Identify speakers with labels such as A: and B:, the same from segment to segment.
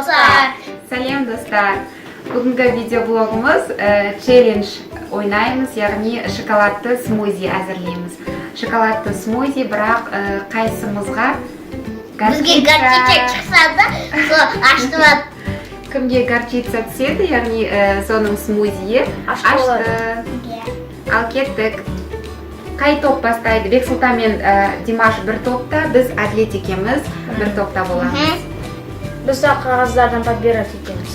A: достар.
B: Сәлем достар. Бүгінгі видеоблогымыз челлендж ойнаймыз, яғни шоколадты смузи әзірлейміз. Шоколадты смузи, бірақ қайсымызға
A: Бізге горчица шықса да, сол ашты.
B: Кімге горчица түседі, яғни соның смузиі ашты. Ал кеттік. Қай топ бастайды? Бексұлтан мен Димаш бір топта, біз Әділет екеуміз бір топта боламыз.
C: Біз қағаздардан подбирать етеміз.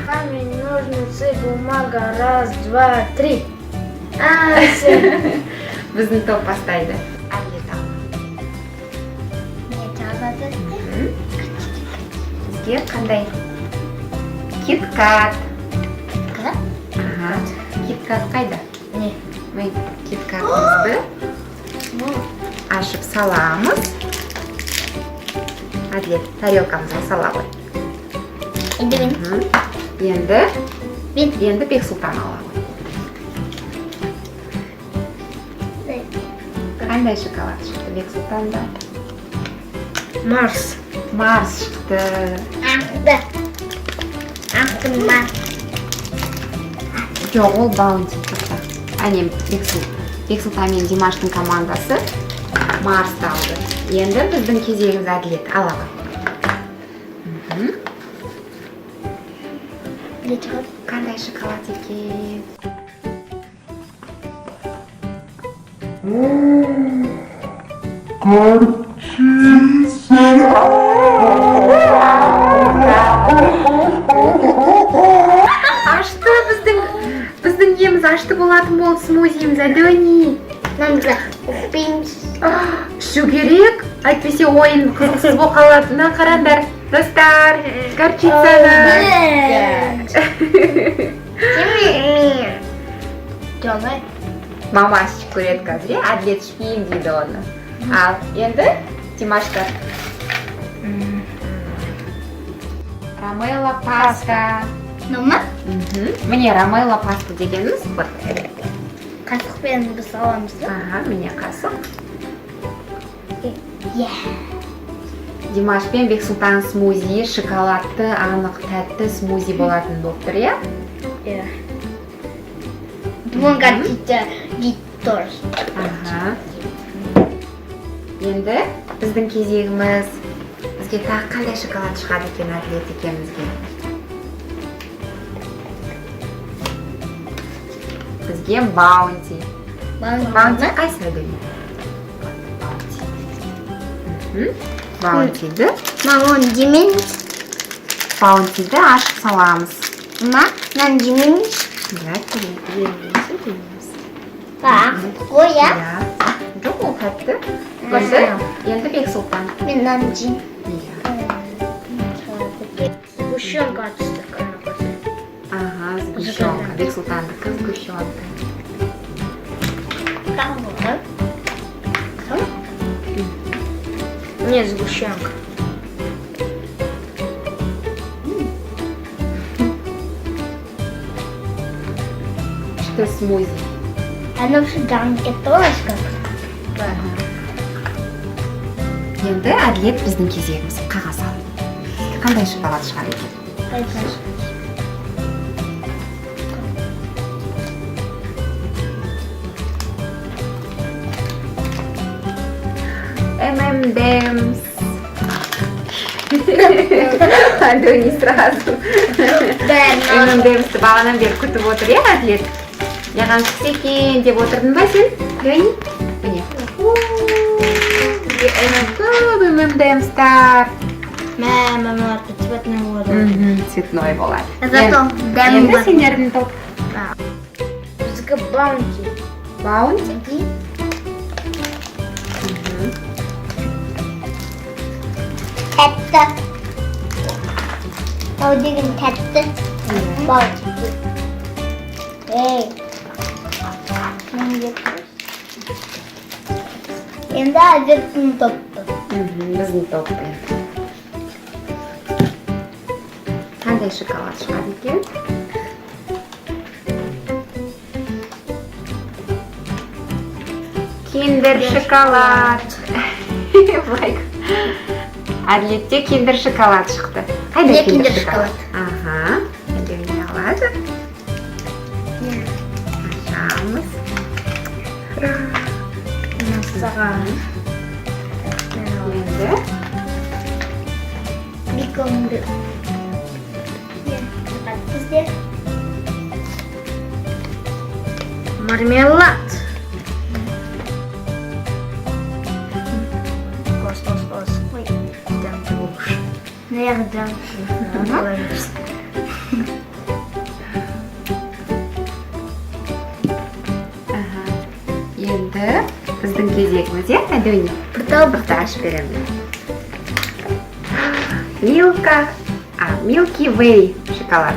C: Камень, ножницы, бумага, раз, два, три.
B: Біздің топ бастайды. Әділет ал. Бізге қандай? Кит-кат. Кит-кат қайда?
C: Не?
B: Мен кит-катымызды ашып саламыз. Әділет, тарелкамызға сала ғой. Енді Бексұлтан ала ғой. Қандай шоколад шықты Бексұлтанда?
C: Марс.
B: Марс шықты. Жоқ, ол баунти шықты. Әне Бексұлтан мен Димаштың командасы Марсты алды. Енді біздің кезегіміз Әділет ала ғой. Қандай шоколад екен? Ашты біздің еміз ашты болатын болды смузиіміз, әдіні.
A: Намызға ұқпейміз.
B: Ішу керек, әйтпесе ойын қызықсыз болып қалады. Мына қараңдар, достар, горчицаны.
A: Жоңай.
B: Мама ішіп көреді қазір, Әділет ішпейін дейді оны. Ал енді Димаштар. Ромело паста.
A: Нома?
B: Міне Ромело паста дегеніміз бұр.
A: Қасықпен біз аламыз.
B: Міне қасық. Димаш пен Бексұлтан смузи, шоколадты, анық, тәтті смузи болатын болып тұр, иә?
A: Иә. Бұның горчица гиттор.
B: Енді біздің кезегіміз. Бізге тағы қандай шоколад шығады екен Әділет екеумізге? Бізге баунти. Баунти қайсы әділет? Баунтиді.
A: Мамон жемейміз.
B: Баунтиді ашып саламыз.
A: Нан жемейміз. Қоя.
B: Жоқ, ол қатты. Енді Бексұлтан.
A: Мен нан жейм.
C: Сгущенка атысты.
B: Сгущенка. Бексұлтандікі сгущенка.
C: Не, сгущенка.
B: Что смузи?
A: Оно уже жанке тоже как.
B: Енді Әділет біздің кезегіміз. Қағаз ал. Қандай шоколад шығар екен? ММДМС. Әдіні сразу. ММДМСті бағанан бері күтіп отыр, иә Әділет? Яған шықса екен деп отырдың ба сен? Дәні? Міне. Көп ММДМСтар.
A: Мамаларды цветной болады.
B: Цветной болады.
A: Зато дәмі
B: Енді
A: бар.
B: сендердің топ.
C: Бізге баунти.
B: Баунти?
A: Тәтті. Ол деген тәтті. Баунти. Енді Әділеттің топты.
B: Біздің топ. Қандай шоколад шығады екен? Киндер шоколад. Әділетте киндер шоколад шықты. Қайда
A: Kinder
B: киндер
A: шоколад.
B: Ага. Әдемі алады. Ашамыз.
C: Саған.
B: Енді
A: Биконды. Бізде
C: Мармелад. Қос. Ой, дәмді болушы. Неғі дәмді.
B: Ага. Енді біздің кезегіміз, иә, Әдемі? Бірді ашып беремін. Milky Way шоколад.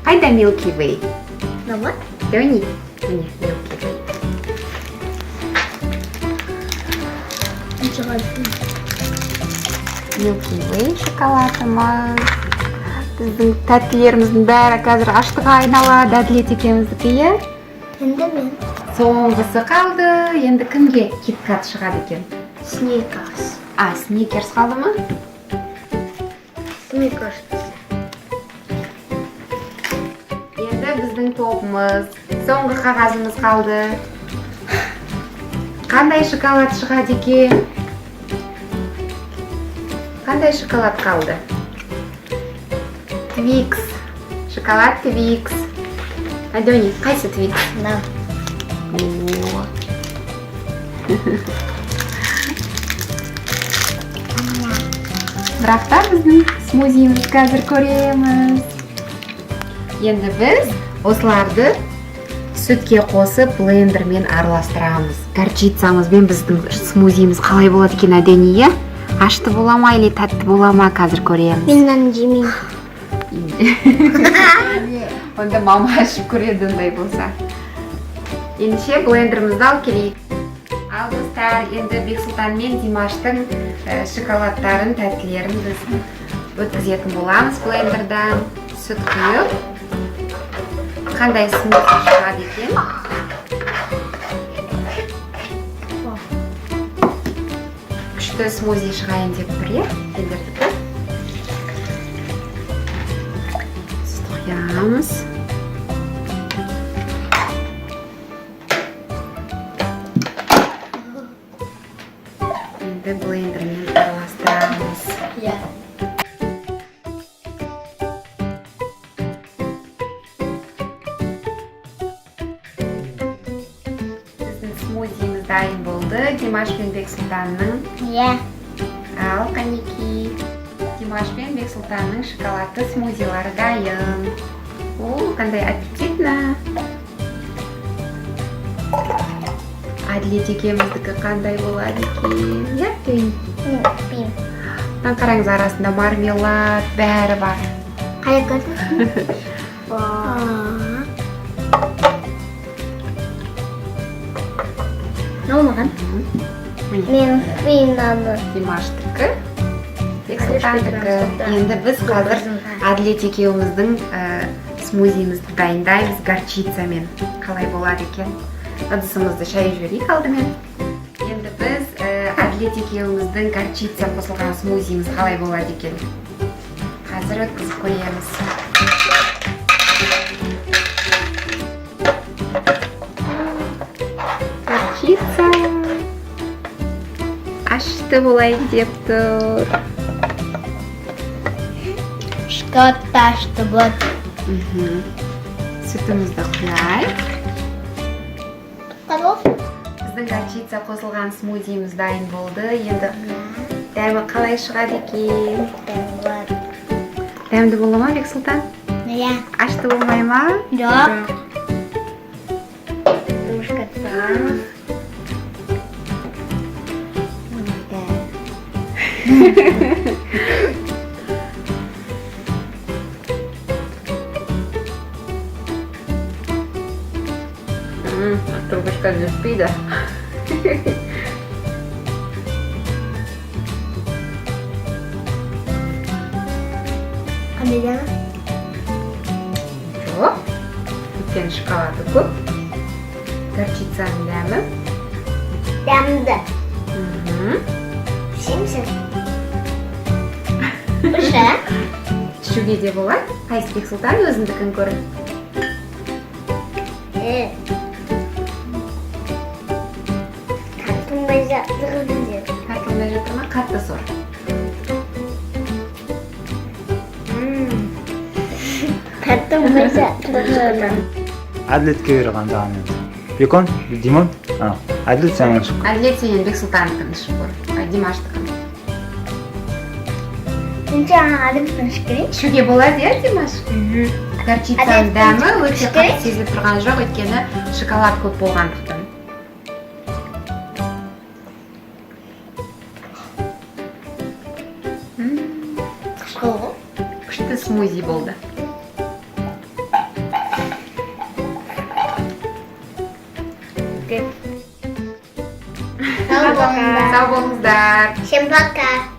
B: Қайда Milky Way?
A: Ну вот.
B: Әдемі? Міне, Milky Way. Milky Way шоколадымыз. Біздің тәттілеріміздің бәрі қазір аштыға айналады, әділет екеуміздікі, иә?
A: Енді мен.
B: Соңғысы қалды. Енді кімге киткат шығады екен?
C: Сникерс.
B: Сникерс қалды ма?
C: Сникерс.
B: Енді біздің топымыз. Соңғы қағазымыз қалды. Қандай шоколад шығады екен? Қандай шоколад қалды? Твикс. Шоколад Твикс. Әдемі, қайсы Твикс?
A: Да.
B: Бірақ та біздің смузиіміз қазір көреміз. Енді біз осыларды сүтке қосып блендермен араластырамыз. Горчицамызбен біздің смузиіміз қалай болады екен, Әдемі, иә? Ашты бола ма, или тәтті бола ма, қазір көреміз.
A: Мен мынаны жемеймін.
B: Онда мама ашып көреді ондай болса. Ендеше блендерімізді алып келейік. Ал достар, енді Бексұлтан мен Димаштың шоколадтарын, тәттілерін біз өткізетін боламыз блендердан. Сүт құйып. Қандай смузи шығады екен? Күшті смузи шығайын деп тұр, иә? Кендердікі. Сүт құямыз. Енді блендермен араластырамыз.
A: Иә.
B: Біздің смузиіміз дайын болды. Димаш пен Бексұлтанның.
A: Иә.
B: Ал қанеки. Димаш пен Бексұлтанның шоколадты смузилары дайын. О, қандай аппетитно. Әділет екеуміздікі қандай болады екен? Иә, Түйін.
A: Білмеймін.
B: Мына қараңыз, арасында мармелад, бәрі бар.
A: Қай көрдің? Ne olmadan? Мен финаны.
B: Димаштікі, Бексұлтандікі. Енді біз қазір Әділет екеуміздің смузиімізді дайындаймыз горчицамен. Қалай болады екен? Ыдысымызды шайып жіберейік алдымен. Енді біз Әділет екеуміздің горчица қосылған смузиіміз қалай болады екен? Қазір өткізіп көреміз. Горчица ашты болайын деп тұр.
A: Шоколадты ашты болады.
B: Сүтімізді құяйық.
A: Готов?
B: Біздің горчица қосылған смузиіміз дайын болды. Енді дәмі қалай шығады екен? Дәмді бола ма, Бексұлтан?
A: Иә.
B: Ашты болмай ма?
A: Жоқ.
C: Тушкаттан.
B: Трубочка не спида.
A: Қандай дәмі?
B: Жоқ. Өткен шоколады көп. Горчицаның дәмі.
A: Дәмді. Пішемісің? Піша.
B: ішуге де болады. Қайсы Бексұлтан өзіңдікін көрін?
A: Тартылмай жатырмын деді.
B: Тартылмай жатыр ма? Қатты сор.
A: Тартылмай жатырмын.
D: Әділетке бері қандаған енді. Бекон, Димон? Әділет сен ішіп көр.
B: Әділет сенен Бексұлтандікін ішіп көр. Димаштікін.
A: Сен жаңа адым ішкерейін?
B: Ішуге болады, иә, Димаш? Горчицаның дәмі өте
A: Ішкерейін?
B: қатты сезіліп тұрған жоқ, өйткені шоколад көп болғандықтан. Күшті смузи болды.
A: Сау болыңдар.
B: Сау болыңыздар.
A: Всем пока.